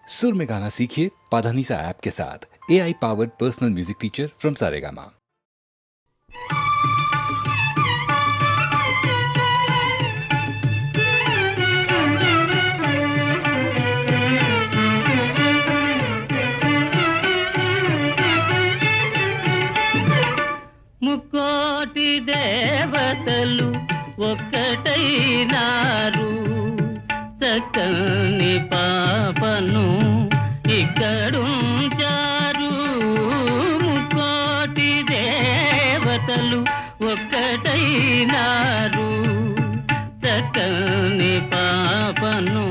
सुर में गाना सीखिए पाधानीसा ऐप के साथ। AI powered personal music teacher from Saregama. ముక్కోటి దేవతలు ఒక్కటైనారు, చక్కని పాపను ఇక్కడుంచారు. ముక్కోటి దేవతలు ఒక్కటైనారు, చక్కని పాపను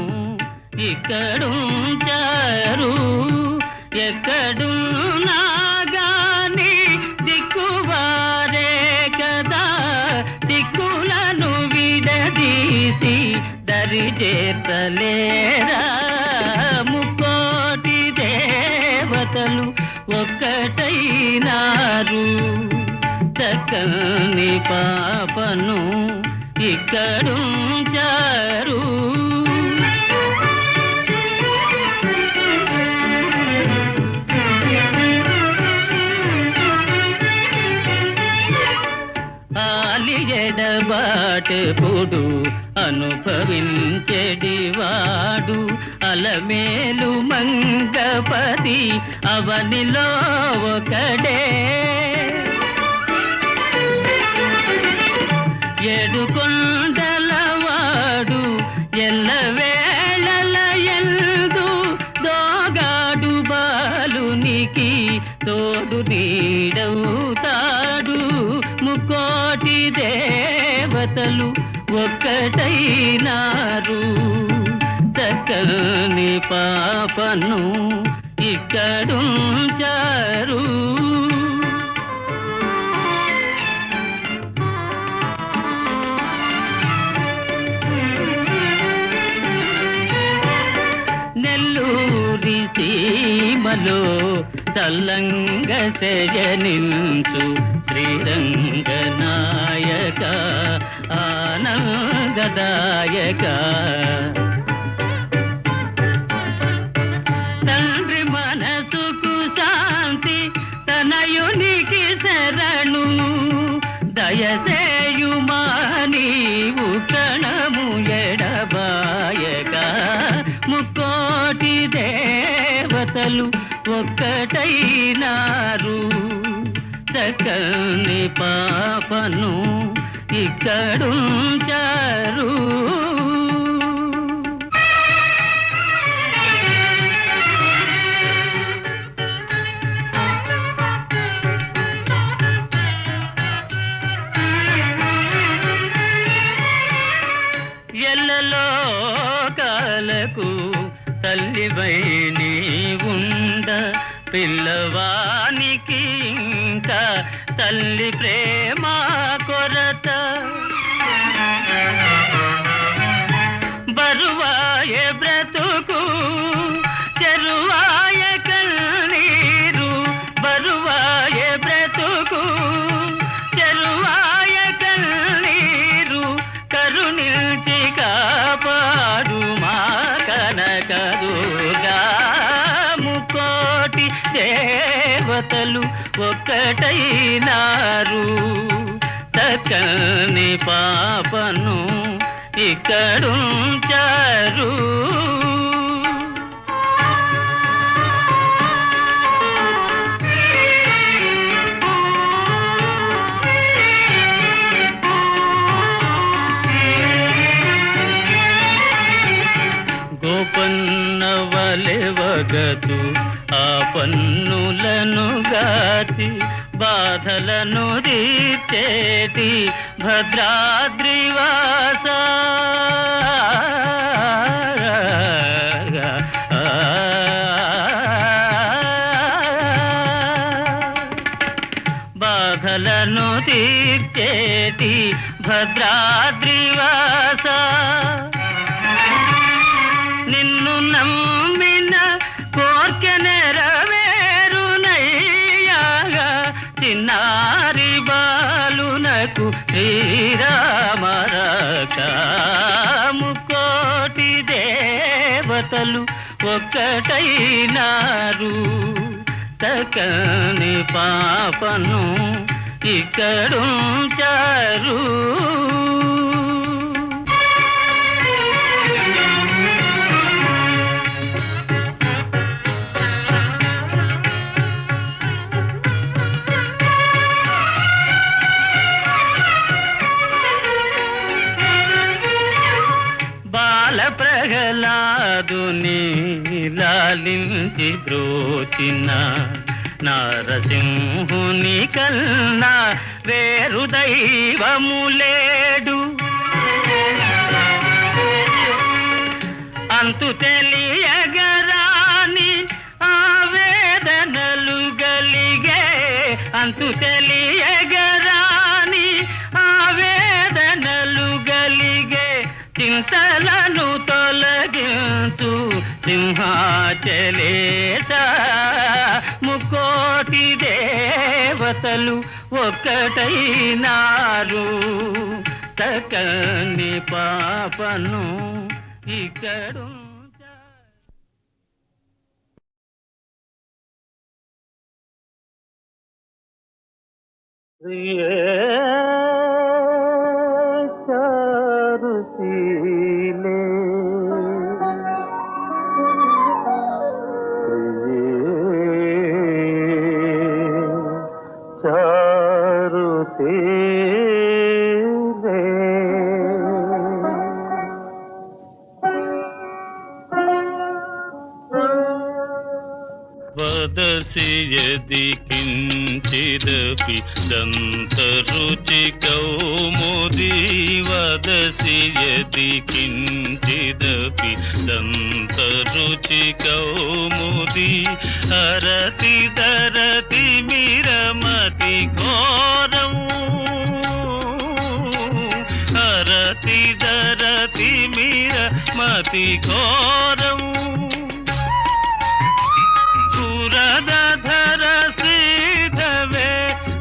ఇక్కడుంచారు. ఎక్కడున్నా గాని దిక్కువారే కదా, దిక్కులను విడదీసి దరి చేతలేరా. ముక్కోటి దేవతలు ఒక్కటైనారు, చక్కని పాపను ఇక్కడుంచారు. ఎడబాటెప్పుడు అనుభవించెడివాడు, అలమేలు మంగపతి అవనిలో ఒకడే. ఏడుకొండలవాడు ఎల్లవేళల యందు దోగాడు, బాలునికి తోడు నీడవుతాడు. ముక్కోటి దేవతలు ఒక్కటైనారు, చక్కని పాపను ఇక్కడుంచారు. నెల్లూరి సీమలో చల్లంగ శయనించు శ్రీరంగనాయక ఆనందదాయక. తండ్రి మనసుకు శాంతి, తనయునికి శరణు, దయసేయుమా నీవు కణము ఎడబాయక. ముక్కోటి దేవతలు ఒక్కటైనారు, చక్కని పాపను ఇక్కడుంచారు. ఎల్లలోకాలకు తల్లివై నీవుండ, పిల్లవానికి ఇంకా తల్లి ప్రేమ కొరత. బరువాయే బ్రతుకు చెరువాయ కన్నీరు, బరువాయే బ్రతుకు చెరువాయ కన్నీరు. కరుణించి కాపాడు మా కనకదుర్గా. ముక్కోటి దేవతలు ఒక్కటైనారు, చక్కని పాపను ఇక్కడుంచారు. గోపన్నవలెవగదు ఆ పన్నులను గాచి, బాధలను తీర్చేటి భద్రాద్రివాస. బాధలను తీర్చేటి భద్రాద్రివాస. నిన్ను నమ్మిన కోర్కె నెరవేరునయ్యాగా, చిన్నారి బాలునకు శ్రీరామ రక్ష. ముక్కోటి దేవతలు ఒక్కటైనారు. చక్కని పాపను ఇక్కడుంచారు. ప్రహ్లాదుని లాలించి బ్రోచిన నారసింహుని కన్నా వేరు దైవము లేడు. అంతు తెలియగరాని ఆవేదనలు గలిగే, అంతు తెలియగరాని ఆవేదనలు గలిగే చింతలను తొలగించు సింహాచలేశ. ముకోటి దేవతలు ఒక్కటైనారు. చక్కని పాపను ఇక్కడు చారుశీలే వదసి యది కించిదపి దంతరుచి కౌముదీ. వదసి యది కించిదపి దంతరుచి కౌముదీ. హరతి దరతి మిరమతి ఘోరం. హరతి దరతి మిరమతి ఘోరం. పురదధర శ్రీధవే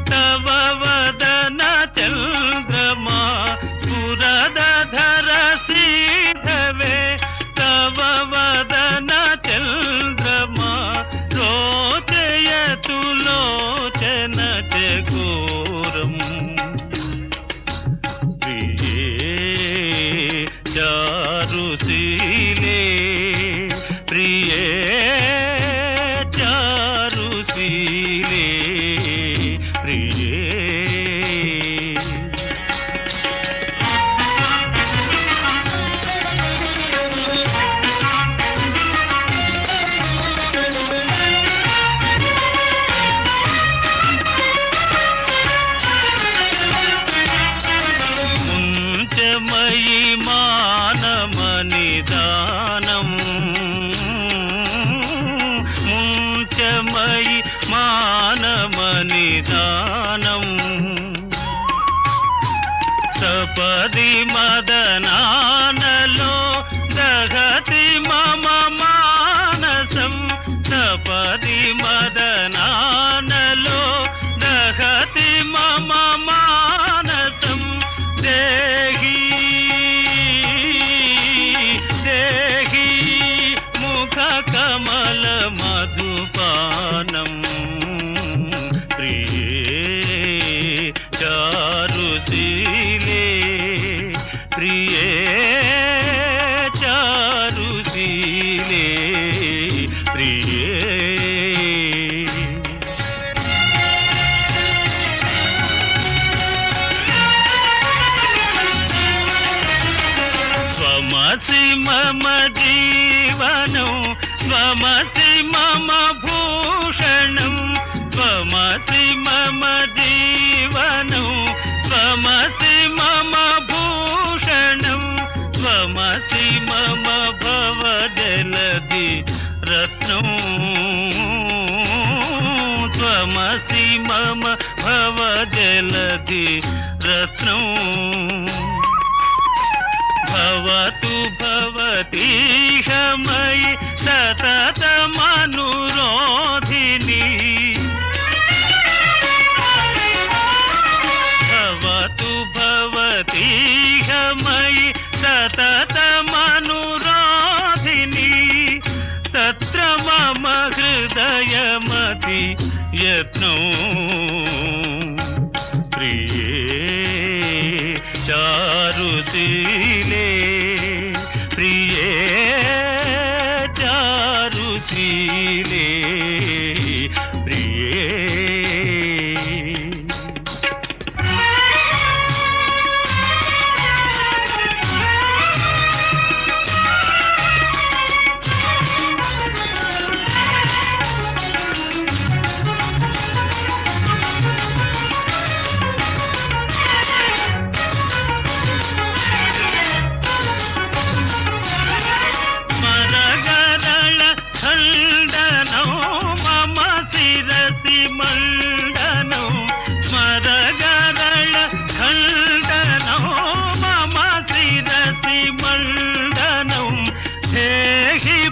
తవ వదన చంద్రమా. పురదధర శ్రీధవే తవ వదన చంద్రమా. రోచయతు లోచన చకోరం. ప్రియే చారుశీలే ప్రియే చారుశీలే ప్రియే. ముంచమయి మానమని దానం. ముంచమయి మానమని దానం. సపది మదనానలో దహతి మమ మానసం. సపది మదనానలో దహతి మమ మానసం. దేహి దేహి ముఖ కమల మధుపానం. ప్రియే చారుశీలే ప్రియే చారుశీలే ప్రియే. స్వమసి మమ జీవనం. స్వమసి మమ భూషణం. స్వమసి మమ జీవనం. స్వమసి మమ భూషణం. స్వమసి మమ భవజలధి రత్నం. స్వమసి మమ భవజలధి రత్నం. భవతు భవతీహమయి సతతమనురోధిని. భవతు భవతీహమయి సతతమనురోధిని. మమ హృదయమతి యత్నం ప్రియే చారుశీలే ప్రియే చారుశీలే ప్రియే.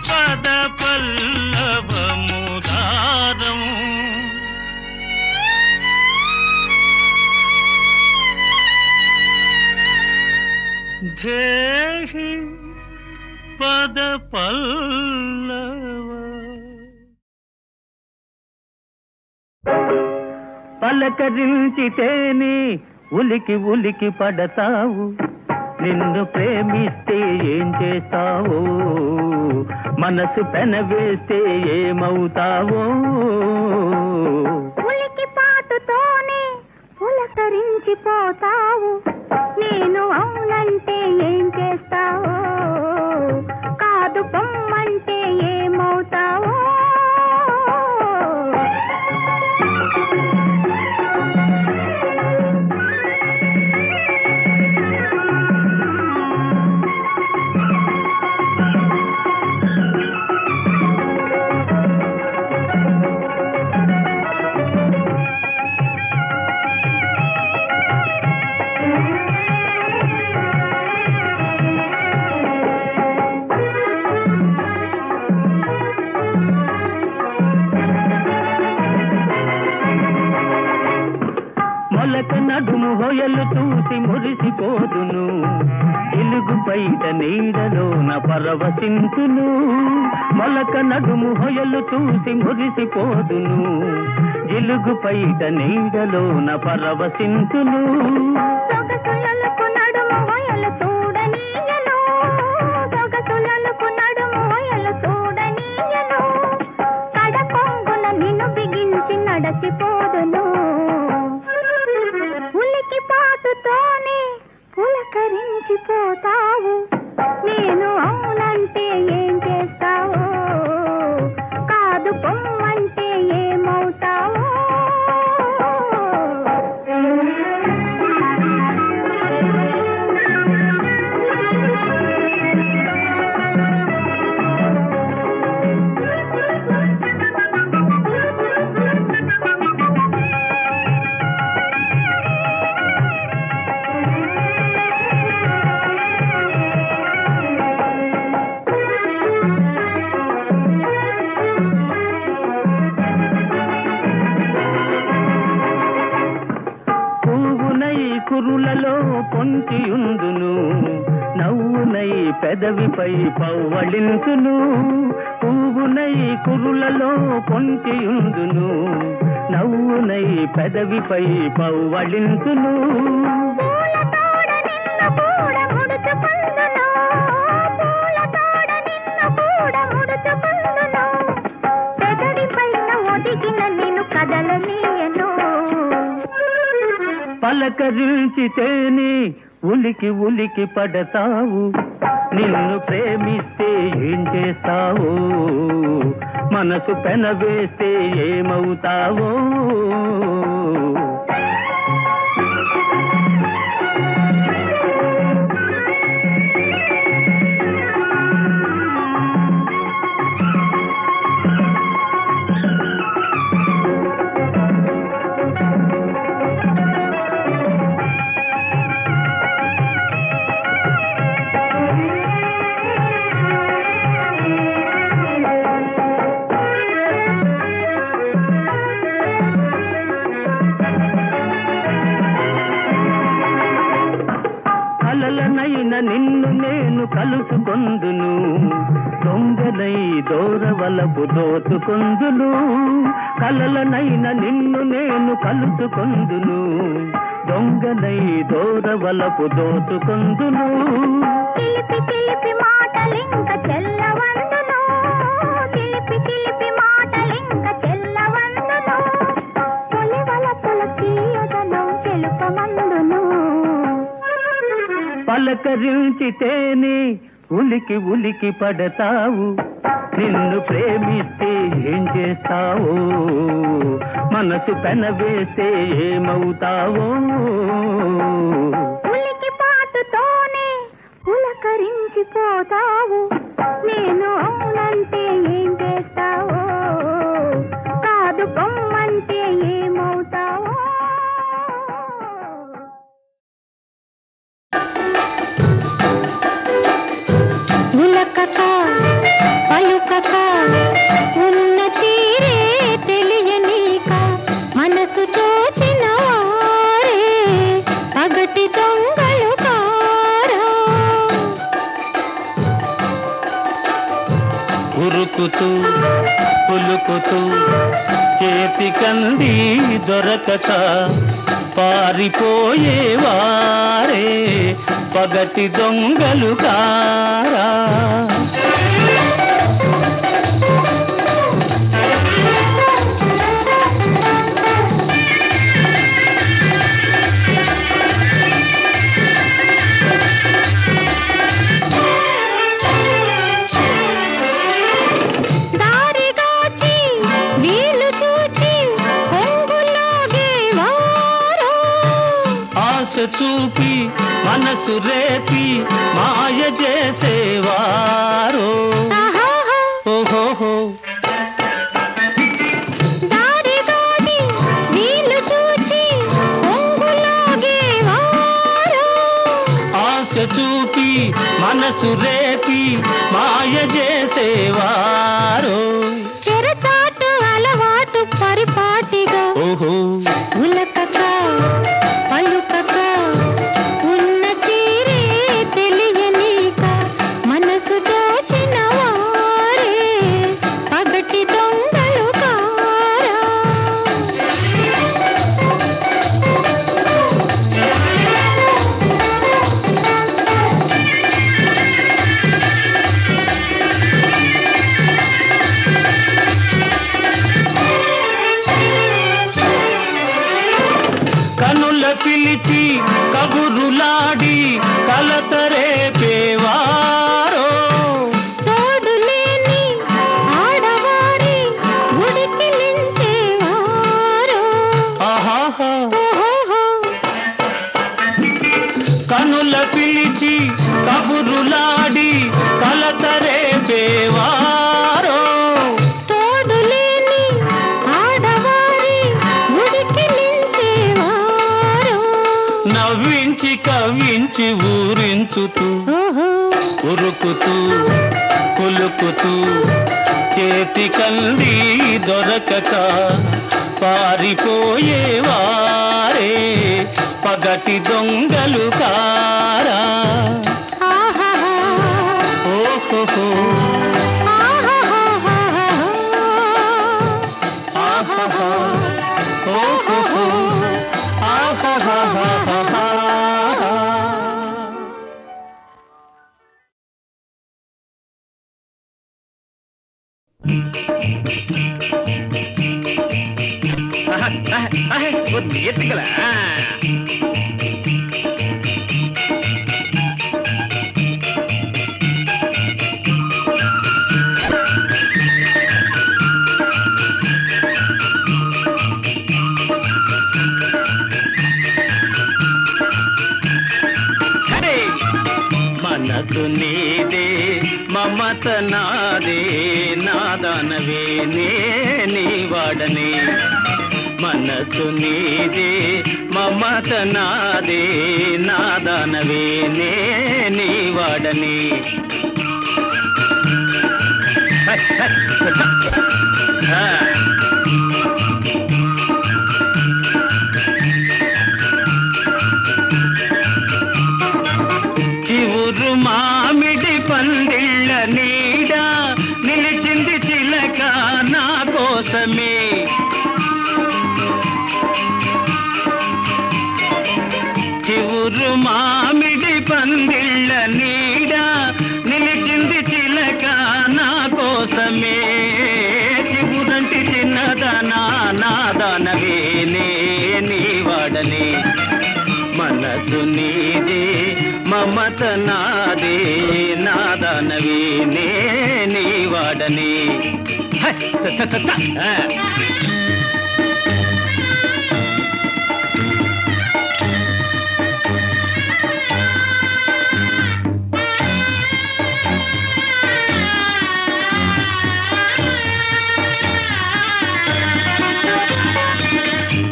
పద పల్లవముదారం ధేహి పద పల్లవ. పలకరించితేనే ఉలికి ఉలికి పడతావు, నిన్ను ప్రేమిస్తే ఏం చేస్తావో, మనసు పెనవేస్తే ఏమవుతావో. ఉలికి పాటుతోనే పులకరించిపోతావు, నేను అవునంటే ఏం చేస్తావో, కాదు పొమ్మంటే ఏమవుతావో. మొలక నడుము హొయలు చూసి మురిసిపోదును, ఇలుగు పైట నీడలోన పరవశించును. మొలక నడుము హొయలు చూసి మురిసిపోదును, ఇలుగు పైట నీడలోన పరవశించును. సొగసులకు నడుము హొయలు చూడనీయను, సొగసులకు నడుము హొయలు చూడనీయను, కడపొంగున నిన్ను బిగించి నడచిపోదును. ఉలికి పాటుతోనే పులకరించిపోతావు, నేను అవునంటే ఏం చేస్తావో, కాదు పొమ్మంటే ఏమవుతావో. కురులలో పొంచియుందును, నవ్వునై పెదవిపై పవ్వళించును. పువ్వునై కురులలో పొంచియుందును, నవ్వునై పెదవిపై పవ్వళించును. పలకరించితేనే ఉలికి ఉలికి పడతావు, నిన్ను ప్రేమిస్తే ఏం చేస్తావో, మనసు పెనవేస్తే ఏమవుతావో. నేను కలుసుకొందును, దొంగనై దూరవలపు దోచుకొందును. కలలనైన నిన్ను నేను కలుసుకొందును, దొంగనై దూరవలపు దోచుకొందును. చిలిపి చిలిపి మాటలింక చెల్లవందును, చిలిపి చిలిపి మాటలింక చెల్లవందును. పొలివలపుల తీయదనం తెలుపమందును. పలకరించితేనే ఉలికి ఉలికి పడతావు, నిన్ను ప్రేమిస్తే ఏం చేస్తావో, మనసు పెనవేస్తే ఏమవుతావో. ఉలికి పాటుతోనే పులకరించిపోతావు, నేను అవునంటే ఏం చేస్తావో, కాదు పొమ్మంటే ఏమవుతావో. ఉలకక పలుకక ఉన్న తీరే తెలియనీక, మనసు తోచిన వారే పగటి దొంగలు కారా. ఉరుకుతూ పులుకుతూ చేతికంది దొరకక పారిపోయేవారే పగటి దొంగలు కారా. దారిగాచి వీలు చూచి కొంగులాగేవారు, ఆశ చూపి మనసు రేపి మాయ చేసేవారు. ఆహాహా. ఓహోహో దారిగాచి వీలు చూచి కొంగులాగేవారు, ఆశ చూపి మనసు రేపి మాయ చేసేవారు. చెరచాటు అలవాటు పరిపాటిగా ఓహో ఉలకక పలుకక ఉన్న తీరే తెలియనీక, మనసు దోచిన వారే పగటి దొంగలు కారా. కనుల పిలిచి కబురులాడి కలతరేపేవారో, తోడులేని ఆడవారి ఉడికిలించేవారు. ఆహాహా ఓహోహో. కనుల పిలిచి కబురులాడి కలతరేపేవారో, తోడులేని ఆడవారి ఉడికిలించేవారు. నవ్వించి కవ్వించి ఊరించుతూ ఓహో. ఉరుకుతూ కులుకుతూ చేతికంది దొరకక పారిపోయేవారే పగటి దొంగలు కారా. ఆహాహా. ఓహోహో ఆహాహాహాహా. ఆహాహా ఓహోహో ఆహాహాహాహా. ఎత్తుకల మనసు నీదే మమత నాదే నాదానవే నే నీ వాడనే. మనసు నీదే మమత నాదే నాదానవే నే నీ వాడనే. చివురు మామిడి కోసమే చివురు మామిడి పందిళ్ళ నీడ నిలిచింది చిలక నా కోసమే చివురంటి చిన్నదానా నాదానవే నీ వాడనే మనసు నీదే మమత నాదే నాదానవే నీ వాడనే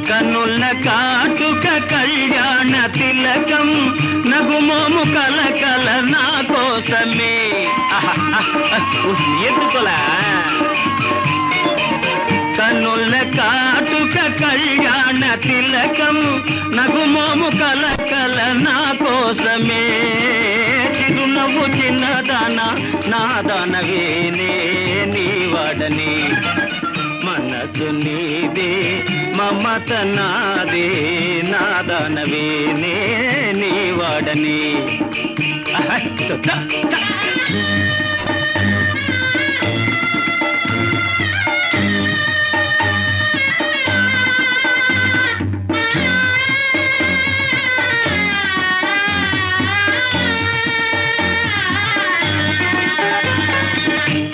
కన్నుల కాటుక కళ్యాణ తిలకం నగుమోము కలకల నా కోసమే ఎత్తుకోలా కన్నుల కాటుక కళ్యాణ తిలకం నగుమోము కలకల నా కోసమే చిరునవ్వు చిన్నదానా నాదానవే నీ వాడని మనసు నీదే మమత నాదే నాదానవే నీ వాడని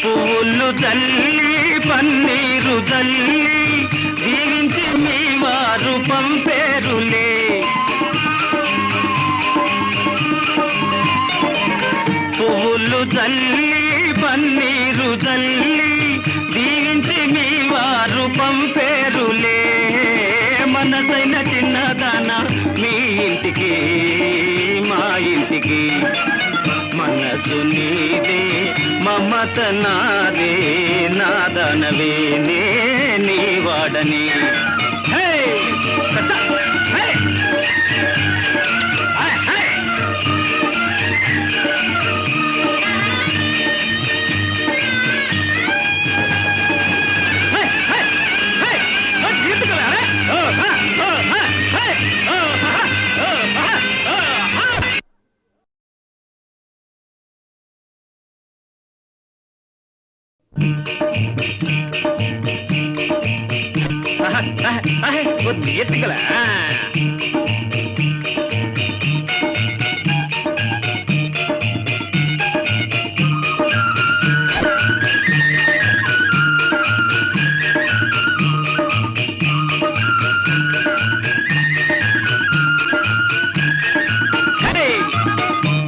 పువ్వులు తల్లి పన్నీరు తల్లి దీవించి మీ వారు పంపేరులే పువ్వులు తల్లి పన్నీరు తల్లి దీవించి మీ వారు పంపేరులే మనసైన చిన్నదానా మీ ఇంటికి మా ఇంటికి మనసు నీదే మమత నాదే నాదానవే నీ వాడని ఎత్తుకల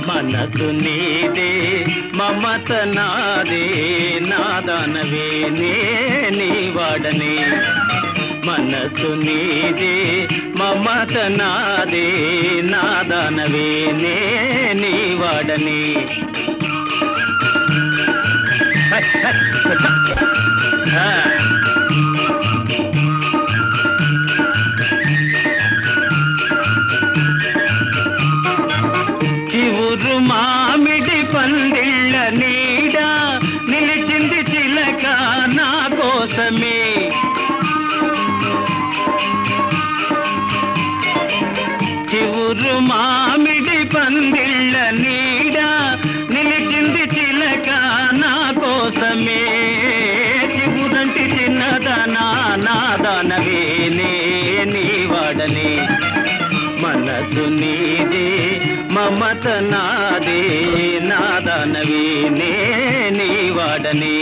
మనసు నీదే మమత నాదే నాదానవే నీ వాడనే మనసు నీదే మమత నాదే నాదానవే నీ వాడనే చివురు మామిడి పందిళ్ళ నీడ నిలిచింది చిలక నా కోసమే చివురు మామిడి పందిళ్ళ నీడ నిలిచింది చిలక నా కోసమే చివురంటి చిన్నదానా నాదానవే నీ వాడనే మనసు నీదే మమత నాదే నాదానవే నీ వాడనే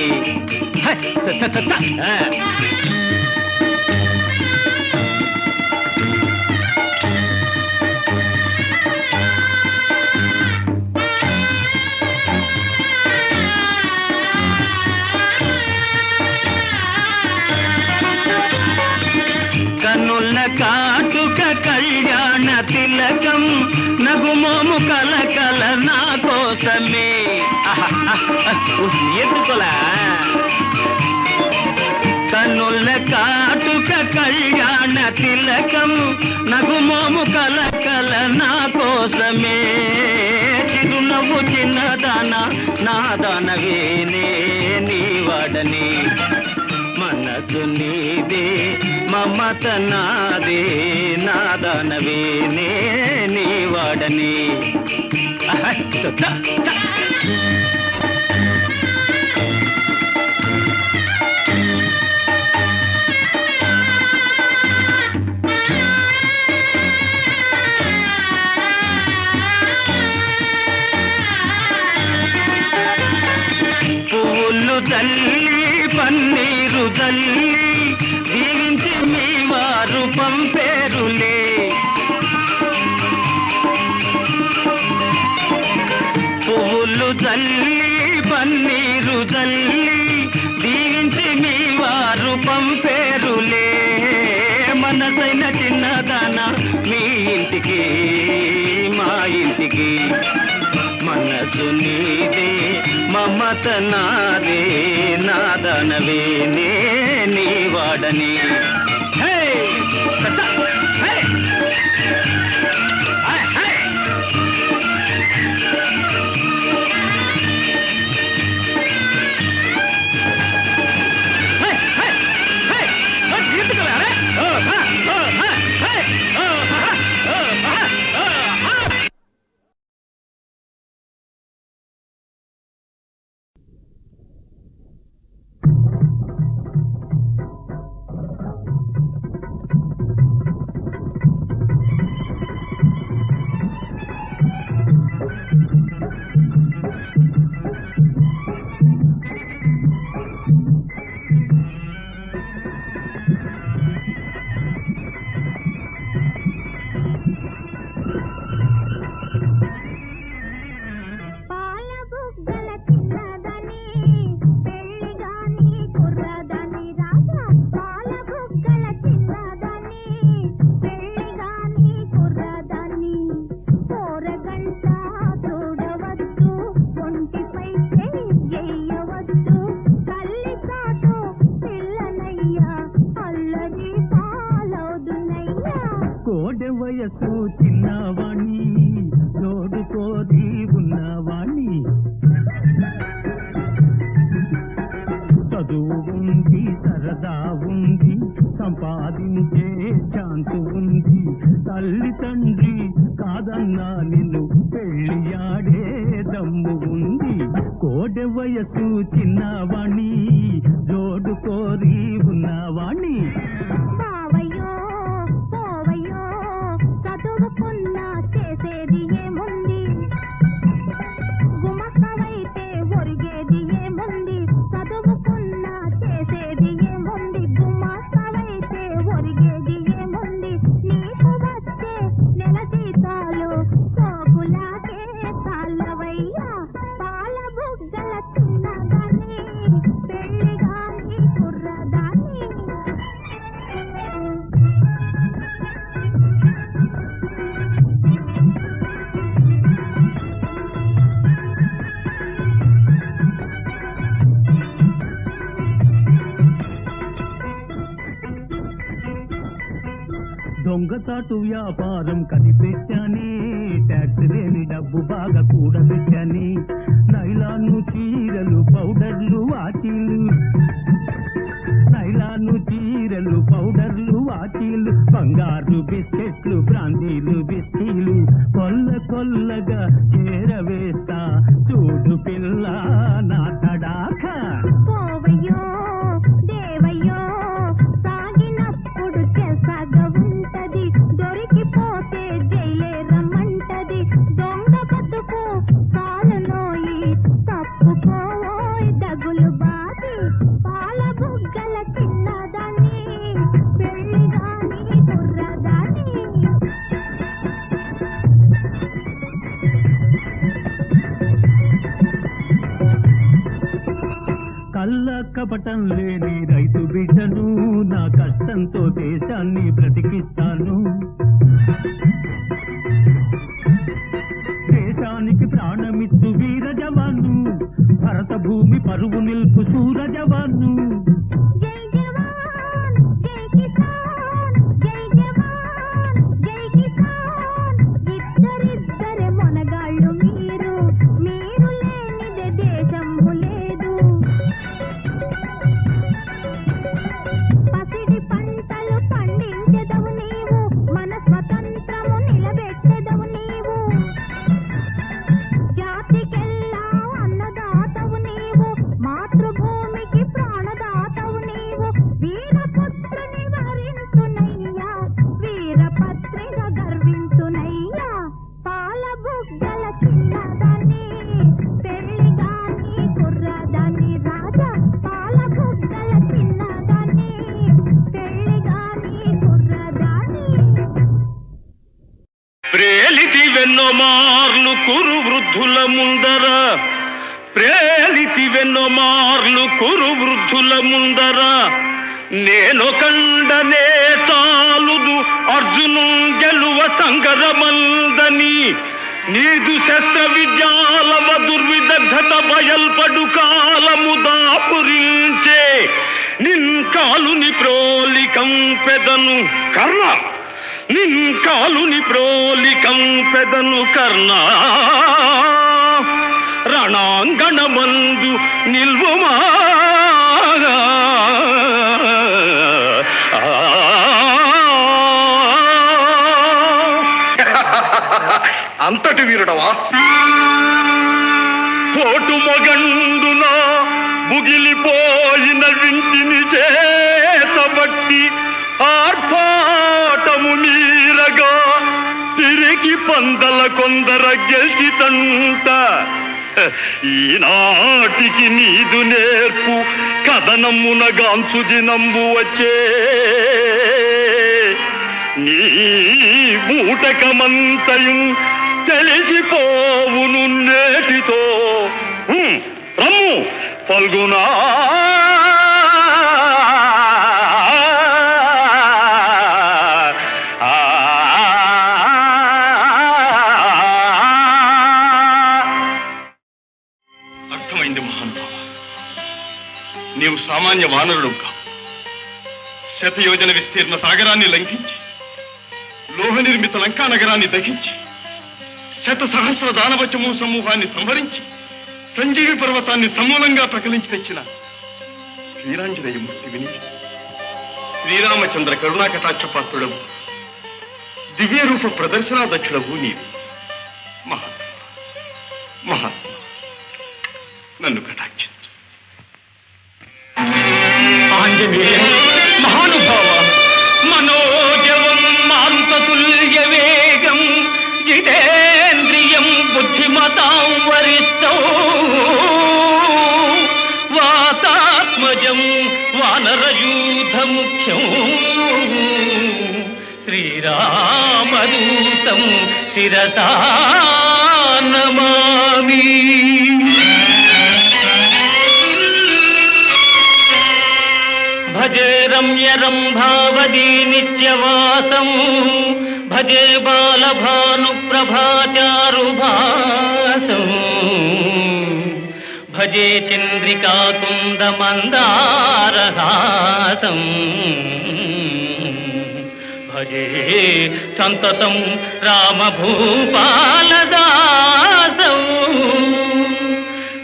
కన్నుల కాటుక కళ్యాణ తిలకం నగుమోము కలకల నా కోసమే ఎత్తుకోలా కన్నుల కాటుక కళ్యాణ తిలకం నగుమోము కలకల నా కోసమే చిరునవ్వు చిన్నదానా నాదానవే నీ వాడని మన మనసు నీదే మమత నాదే నాదనవే నే నీ వాడని పువ్వులు తల్లి పన్నీరు తల్లి దీవించి మీ వారు పంపేరులే పువ్వులు తల్లి పన్నీరు తల్లి దీవించి మీ వారు పంపేరులే మనసైన చిన్నదాన మీ ఇంటికి మా ఇంటికి మనసు నీదే మమత నాదే నాదనవే నే నీ వాడని కోడె వయసు చిన్నవాణి జోడు కోరి ఉన్నవాణి చదువు ఉంది సరదా ఉంది సంపాదించే ఛాన్స్ ఉంది తల్లి తండ్రి కాదన్నా నిన్ను పెళ్ళియాడే దమ్ము ఉంది కోడె వయసు చిన్నవాణి జోడు కోరి ఉన్నవాణి చేసేది ఏముంది గుమస్తవైతే ఒరిగేది ఏముంది చదువుకున్నా చేసేది ఏముంది గుమస్తవైతే ఒరిగేది ఏముంది నీకు వచ్చే నెల జీతాలు సోకులాగే తాళ్ళవయ్యా పాల బుగ్గల చిన్నదాన్ని పెళ్ళిగాని కుర్రదాన్ని దొంగతాటు వ్యాపారం కనిపెట్టానే ట్యాక్స్ లేని డబ్బు బాగా కూడబెట్టాని నైలాను చీరలు పౌడర్లు వాచీలు నైలాను చీరలు పౌడర్లు వాచీలు బంగారు బిస్కెట్లు బ్రాందీలు బిస్కీలు కొల్ల కొల్లగా చేరవేస్తా చూడు పిల్ల నా తడాక పోవయ్యో దేవయ్యో సాగినప్పుడు చేసాగా ఉంటది దొరికిపోతే జైలే రమ్మంటది దొంగ బతుకు కాలునోయి తప్పుకోవోయ్ దగులు బాది పాల బుగ్గల చిన్నదాన్ని పెళ్ళిగాని కుర్రదాన్ని కళ్ళ కపటం లేని రైతు బిడ్డను నా కష్టంతో దేశాన్ని బ్రతికిస్తాను దేశానికి ప్రాణమిచ్చు వీర జవాను భరత భూమి పరువు నిల్పు సూర జవాను జై జవాన్ జై కిసాన్ జై జవాన్ జై కిసాన్ ఇద్దరిద్దరే మొనగాళ్ళు మీరు లేనిదే దేశము లేదు పసిడి పంటలు పండించెదవు నీవు మన స్వతంత్రము నిలబెట్టెదవు నీవు జాతికెల్లా అన్నదాతవు నీవు మాతృభూమికి ప్రాణదాతవు నీవు వీరపుత్రుని వరించునయ్యా వీరపత్రిగా గర్వించునయ్యా పాల బుగ్గల చిన్నదాన్ని పెళ్లిగాని కుర్రదాన్ని రాజా పాల బుగ్గల చిన్నదాన్ని పెళ్లిగాని కుర్రదాన్ని ప్రేలితి వెన్నో మార్లు కురు వృద్ధుల ముందర ప్రేలితి వెన్నో మార్లు కురు వృద్ధుల ముందర నేను కండనే చాలుదు అర్జును గెలువ సంగరమందని నీదు శస్త్ర విద్యాలవ దుర్విదగ్ధత బయల్పడు కాలము దాపురించే నిన్ కాలుని ప్రోలికం పెదను కర్ణ నిన్ కాలుని ప్రోలికం పెదను కర్ణ రణాంగణమందు నిల్వుమా అంతటి వీరుడవా? కోటు మొగండున ముగిలిపోయిన వింటిని చేతబట్టి ఆర్భాటము మీరగా తిరిగి పందల కొందర గెలిచితంట ఈనాటికి నీదు నేర్పు కథనమున గాంచు దినంబు వచ్చే నీ మూటకమంతయు తెలిసిపోవును నేటితో రమ్ము ఫల్గునా అర్థమైంది మహానుభావ. నీవు సామాన్య వానరుడు కావు. శతయోజన విస్తీర్ణ సాగరాన్ని లంఘించి లోహ నిర్మిత లంకా నగరాన్ని దహించి శత సహస్ర దానవచము సమూహాన్ని సంహరించి సంజీవి పర్వతాన్ని సమూలంగా ప్రకలించి తెచ్చిన శ్రీరాంజనేయమూర్తి విని శ్రీరామచంద్ర కరుణాకటాక్షపాత్రుడవు దివ్య రూప ప్రదర్శనాదక్షుడవు నీవు. మహాత్మ మహాత్మ నన్ను కటాక్షించు. ఆంజనేయ మహానుభావ మనోజవం మాంతతుల్య వేగం జితేంద్రియం బుద్ధిమతాం వరిష్టం వాతాత్మజం వానరయూథ ముఖ్యం శ్రీరామదూతం శిరసా నమామి. భజే రమ్య రంభావదీ నిత్యవాసం భజే బాలభాను ప్రభాచారుభాసం భజే చంద్రికాకుంద మందారహాసం భజే సంతతం రామభూపాలదాసం.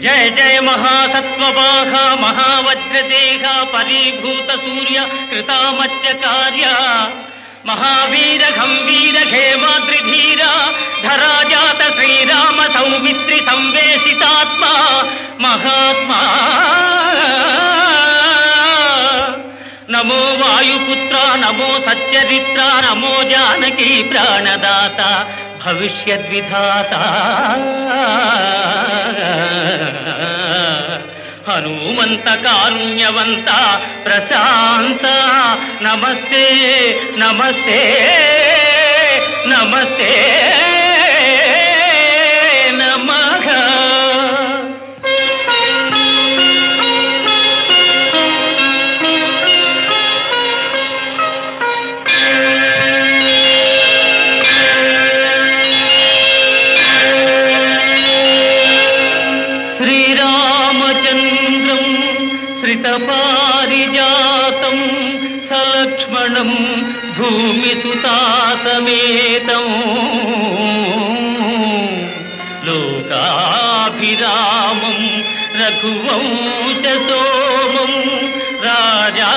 జయ జయ మహాసత్వవాహ మహావజ్రదేహ పరీభూత సూర్య కృతామత్యకార్య మహావీర గంభీర ఖేమాద్రిధీర ధరాజాత శ్రీరామ సౌమిత్రి సంవేశితాత్మ మహాత్మా. నమో వాయుపుత్ర నమో సచ్చరిత్ర నమో జానకీ ప్రాణదాత భవిష్యద్విధాత హనుమంత కారుణ్యవంత ప్రశాంత నమస్తే నమస్తే నమస్తే నమః. శ్రీరామచంద్రం శ్రితపారిజాతం సలక్ష్మణం భూమిసుతాసమేతం లోకాభిరామం రఘువంశసోమం రాజా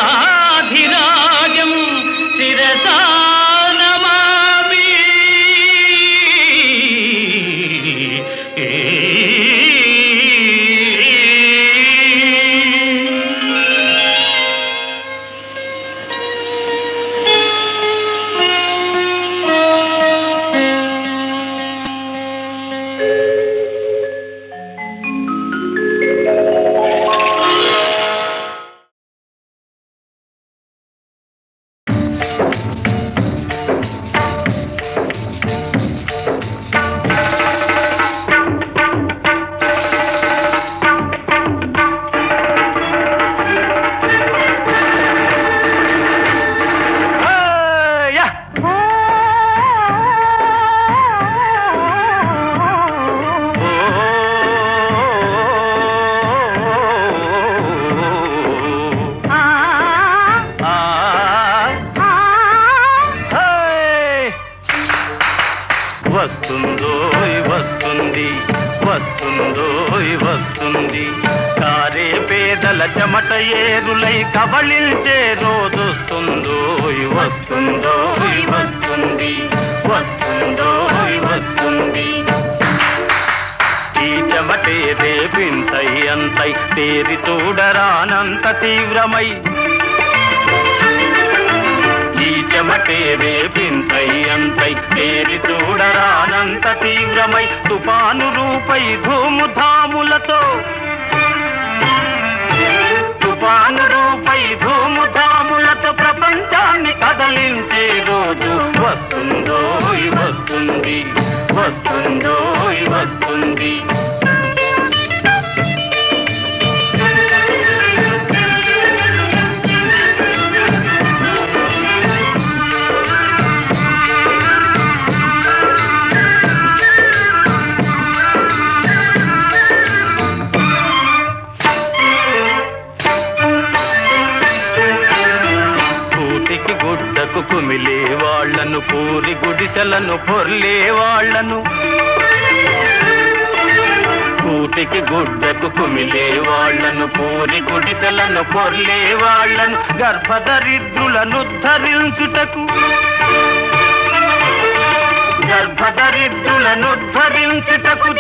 చెమట ఏరులై కబళించే రోజొస్తుందో వస్తుందో వస్తుంది వస్తుందో వస్తుంది ఈ చెమటే రేపింతై అంతై తేరి చూడరానంత తీవ్రమై ఈ చెమటే రేపింతై అంతై తేరి చూడరానంత తీవ్రమై తుఫాను రూపై ధూముధాములతో తుఫాను రూపై ధూముధాములతో ప్రపంచాన్ని కదలించే రోజు వస్తుందో వస్తుంది వస్తుందో వస్తుంది కుమిలే వాళ్లను పూరి గుడిసెలను పొర్లే వాళ్లను కూటికి గుడ్డకు కుమిలే వాళ్లను పూరి గుడిసెలను పొర్లే వాళ్లను గర్భదరిద్రులను ధరించుటకు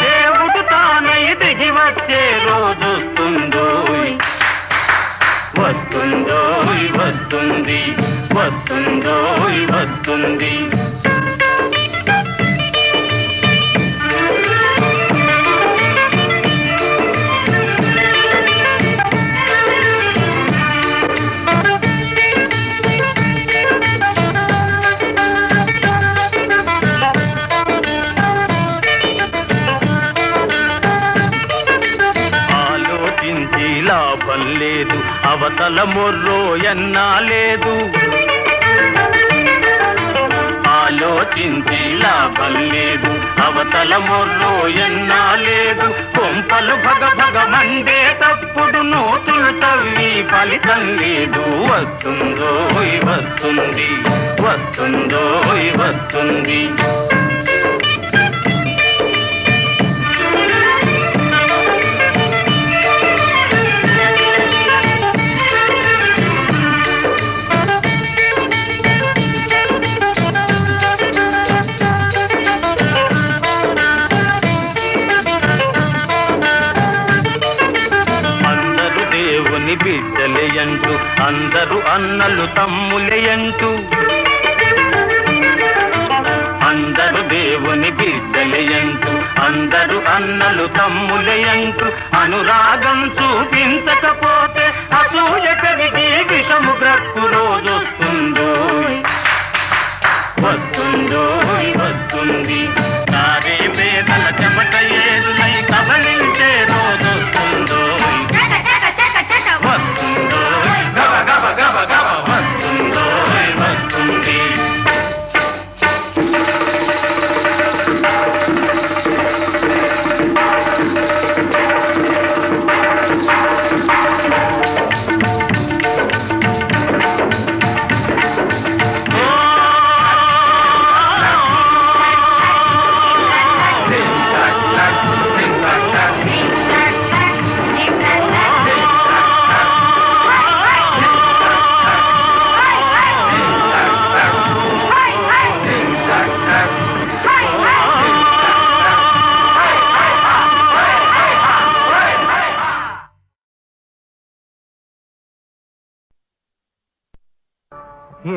దేవుడు తానై దిగి వచ్చే రోజొస్తుందో వస్తుందో వస్తుంది వస్తుందో వస్తుంది ఆలోచించి లాభం లేదు అవతల మొర్రో ఎన్నా లేదు ఆలోచించి లాభం లేదు అవతల మొర్రో ఎన్నా లేదు కొంపలు భగ భగ మండేటప్పుడు నూతులు తవ్వి ఫలితం లేదు వస్తుందో వస్తుంది వస్తుందో వస్తుంది బిడ్డలేయంటూ అందరూ అన్నలు తమ్ములేయంటూ అందరూ దేవుని బిడ్డలేయంటూ అందరూ అన్నలు తమ్ములేయంటూ అనురాగం చూపించకపోతే అసూయ కలిగి విషము గ్రక్కు రోజొస్తుందో వస్తుందో వస్తుంది తారే వేదల చెమట ఏరులై కబళించే రోజొస్తుందో వస్తుందో గబ గబ గబ గబ వస్తుందో వస్తుంది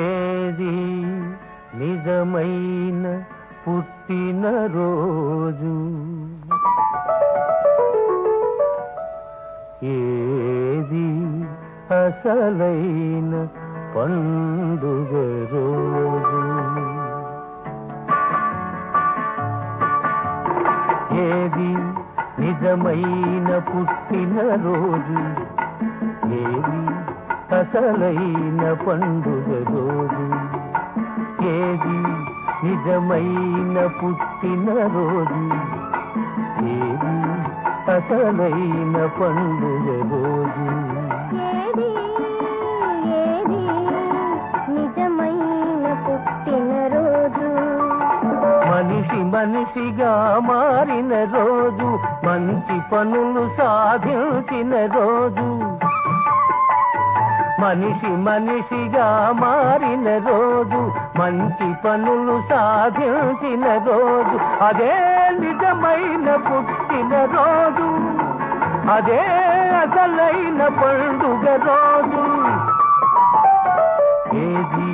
ఏది నిజమైన పుట్టినరోజు ఏది అసలైన పండుగ రోజు ఏది నిజమైన పుట్టినరోజు ఏది అసలైన పండుగ రోజు ఏది నిజమైన పుట్టినరోజు ఏది అసలైన పండుగ రోజు ఏది ఏది నిజమైన పుట్టినరోజు మనిషి మనిషిగా మారిన రోజు మంచి పనులు సాధించిన రోజు మనిషి మనిషిగా మారిన రోజు, మంచి పనులు సాధించిన రోజు, అదే నిజమైన పుట్టిన రోజు, అదే అసలైన పండుగ రోజు. ఏది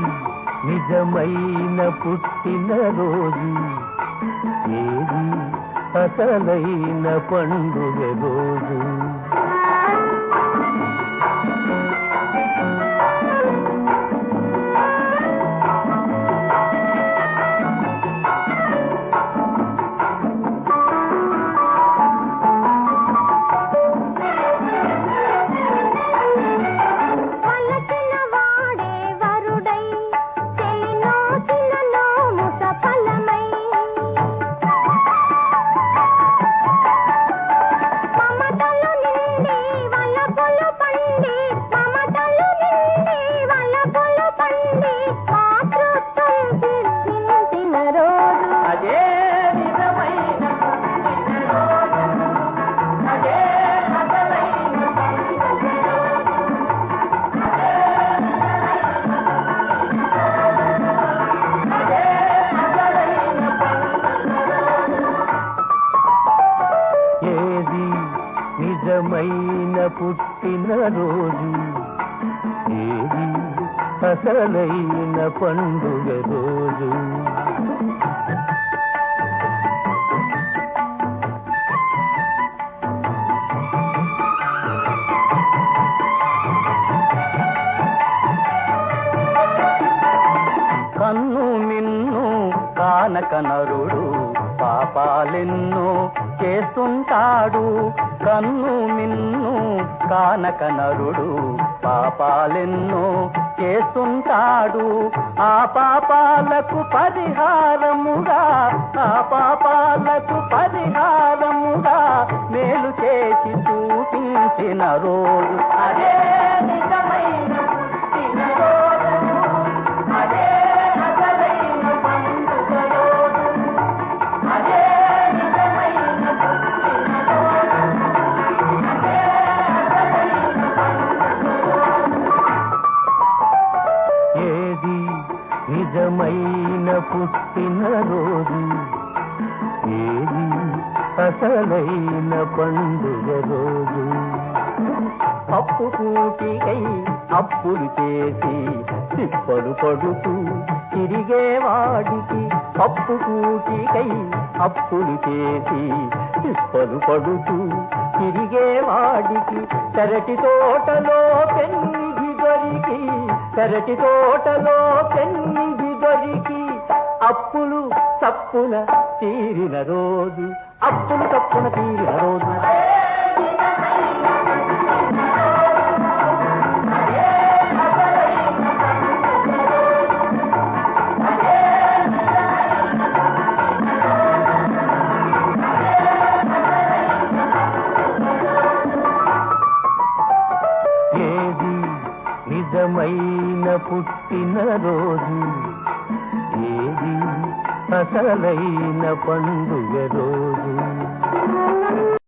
నిజమైన పుట్టిన రోజు, ఏది అసలైన పండుగ రోజు. నిజమైన పుట్టిన రోజు, ఏది అసలైన పండుగ రోజు. కన్ను మిన్ను కానక నరుడు పాపాలెన్నో చేస్తుంటాడు, కన్ను మిన్ను కానక నరుడు పాపాలెన్నో చేస్తుంటాడు. ఆ పాపాలకు పరిహారముగా, ఆ పాపాలకు పరిహారముగా మేలు చేసి చూపించిన రోజు, అదే నిజమైన పుట్టిన రోజు, అదే అసలైన పండుగ రోజు, అదే నిజమైన పుట్టిన రోజు, అదే అసలైన పండుగ రోజు. ఏది నిజమైన పుట్టిన రోజు, ఏది అసలైన పండుగ రోజు. అప్పు కూటికై అప్పులు చేసి తిప్పలు పడుతూ తిరిగేవాడికి, అప్పు కూటికై అప్పులు చేసి తిప్పలు పడుతూ తిరిగేవాడికి, పెరటి తోటలో పెన్నిధి దొరికి, పెరటి తోటలో పెన్నిధి దొరికి, అప్పులు తప్పున తీరిన రోజు, అప్పులు తప్పున తీరిన రోజు. ఏది నిజమైన పుట్టిన రోజు, ఏది అసలైన పండుగ రోజు.